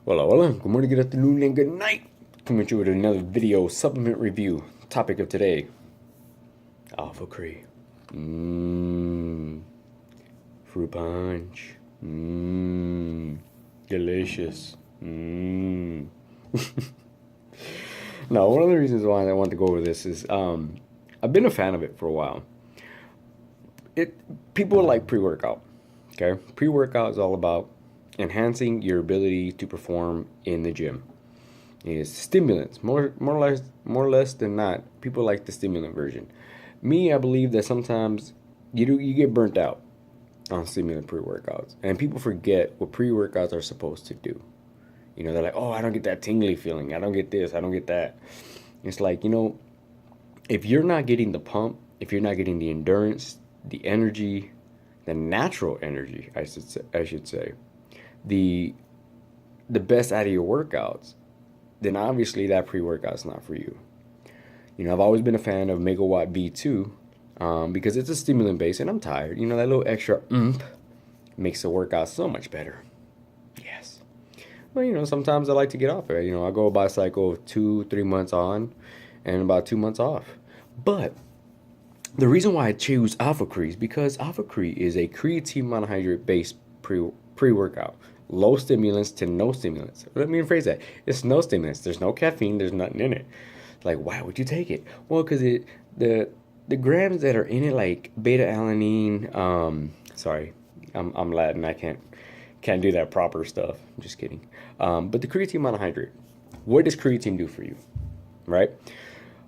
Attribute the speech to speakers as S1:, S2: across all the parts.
S1: Hola, hola. Good morning, good afternoon, and good night. Coming to you with another video supplement review. Topic of today: Alphacre. Mmm. Fruit punch. Mmm. Delicious. Mmm. Now, one of the reasons why I want to go over this is I've been a fan of it for a while. It People like pre-workout. Okay, pre-workout is all about enhancing your ability to perform in the gym. Is stimulants more or less than not. People like the stimulant version. Me, I believe that sometimes you get burnt out on stimulant pre-workouts, and people forget what pre-workouts are supposed to do. They're like, oh, I don't get that tingly feeling. I don't get this. I don't get that. It's like, if you're not getting the pump, if you're not getting the endurance, the energy, the natural energy, I should say, the the best out of your workouts, then obviously that pre-workout's not for you. I've always been a fan of Megawatt V2 because it's a stimulant base, and I'm tired. That little extra makes the workout so much better. Yes. But, sometimes I like to get off it. I go a bicycle 2, 3 months on and about 2 months off. But the reason why I choose Alphacre is because Alphacre is a creatine monohydrate based pre-workout. Low stimulants to no stimulants. Let me rephrase that. It's no stimulants. There's no caffeine. There's nothing in it. Like, why would you take it? Well, because the grams that are in it, like beta alanine. Sorry, I'm Latin. I can't do that proper stuff. I'm just kidding. But the creatine monohydrate. What does creatine do for you? Right?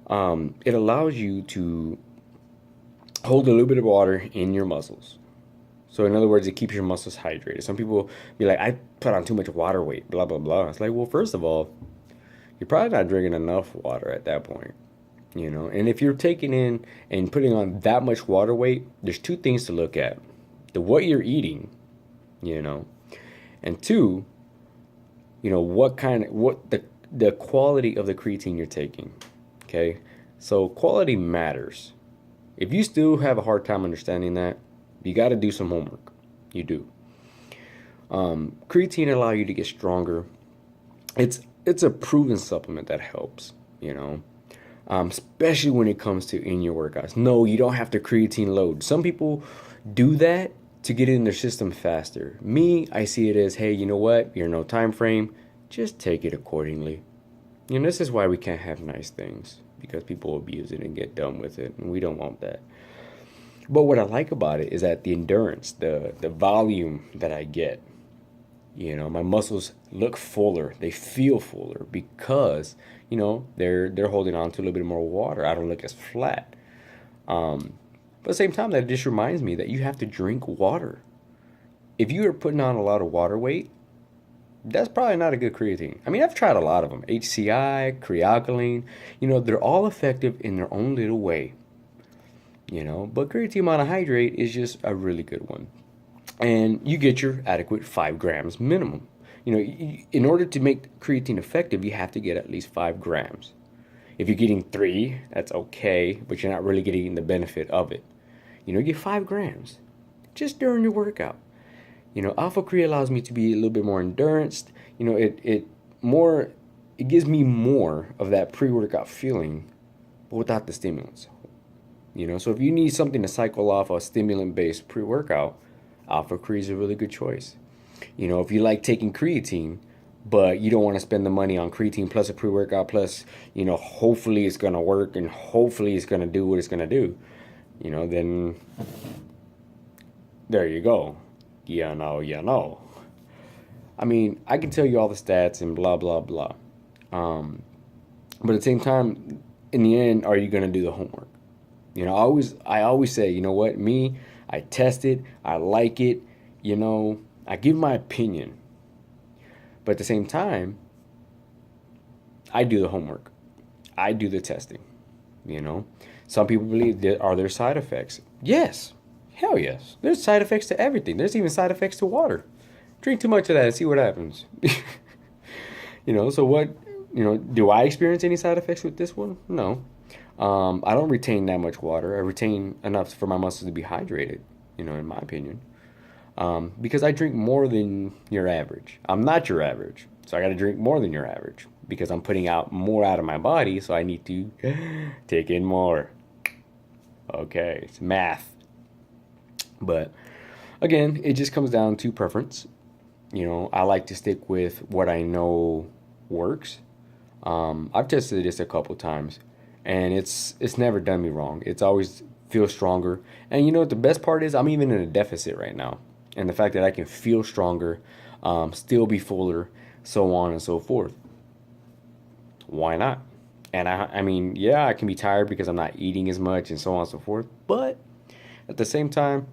S1: It allows you to hold a little bit of water in your muscles. So in other words, it keeps your muscles hydrated. Some people be like, I put on too much water weight, blah, blah, blah. It's like, well, first of all, you're probably not drinking enough water at that point. And if you're taking in and putting on that much water weight, there's two things to look at. What you're eating, and two, the quality of the creatine you're taking. Okay? So quality matters. If you still have a hard time understanding that, you got to do some homework. You do. Creatine allow you to get stronger. It's a proven supplement that helps. Especially when it comes to in your workouts. No, you don't have to creatine load. Some people do that to get it in their system faster. Me, I see it as, hey, you know what? You're no time frame. Just take it accordingly. This is why we can't have nice things, because people abuse it and get done with it, and we don't want that. But what I like about it is that the endurance, the volume that I get, my muscles look fuller. They feel fuller because, they're holding on to a little bit more water. I don't look as flat. But at the same time, that just reminds me that you have to drink water. If you are putting on a lot of water weight, that's probably not a good creatine. I mean, I've tried a lot of them. HCI, crealkaline, they're all effective in their own little way. But creatine monohydrate is just a really good one. And you get your adequate 5 grams minimum. In order to make creatine effective, you have to get at least 5 grams. If you're getting 3, that's okay, but you're not really getting the benefit of it. Get 5 grams just during your workout. Alphacre allows me to be a little bit more endurance. It gives me more of that pre-workout feeling, but without the stimulants. So if you need something to cycle off a stimulant-based pre-workout, Alphacre is a really good choice. If you like taking creatine, but you don't want to spend the money on creatine plus a pre-workout plus, hopefully it's going to work and hopefully it's going to do what it's going to do, then there you go. I mean, I can tell you all the stats and blah, blah, blah. But at the same time, in the end, are you going to do the homework? I always say, what, me, I test it, I like it, I give my opinion. But at the same time, I do the homework. I do the testing, Some people believe are there side effects? Yes. Hell yes. There's side effects to everything. There's even side effects to water. Drink too much of that and see what happens. So what, do I experience any side effects with this one? No. I don't retain that much water. I retain enough for my muscles to be hydrated, in my opinion. Because I drink more than your average. I'm not your average. So I got to drink more than your average because I'm putting out more out of my body. So I need to take in more. Okay, it's math. But again, it just comes down to preference. I like to stick with what I know works. I've tested this a couple times, and it's never done me wrong. It's always feel stronger. And you know what the best part is? I'm even in a deficit right now, and the fact that I can feel stronger, still be fuller, so on and so forth. Why not? And I mean, yeah, I can be tired because I'm not eating as much and so on and so forth. But at the same time,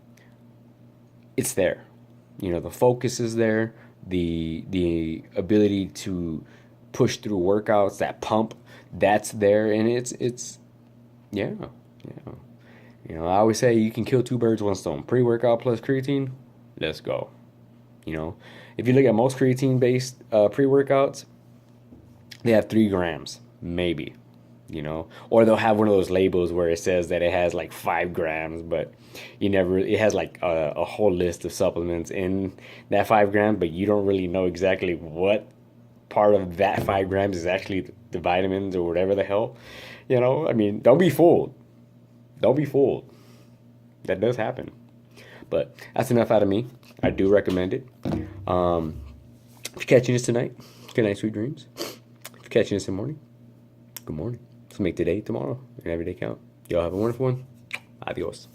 S1: it's there. The focus is there. The ability to push through workouts, that pump, that's there, and it's yeah, yeah. I always say you can kill two birds with one stone. Pre-workout plus creatine, let's go. If you look at most creatine-based pre-workouts, they have 3 grams, maybe. Or they'll have one of those labels where it says that it has like 5 grams, but it has like a whole list of supplements in that 5 grams, but you don't really know exactly what part of that 5 grams is actually the vitamins or whatever the hell. I mean, don't be fooled. Don't be fooled. That does happen. But that's enough out of me. I do recommend it. If you're catching this tonight, good night, sweet dreams. If you're catching this in the morning, good morning. Let's make today, tomorrow, and every day count. Y'all have a wonderful one. Adios.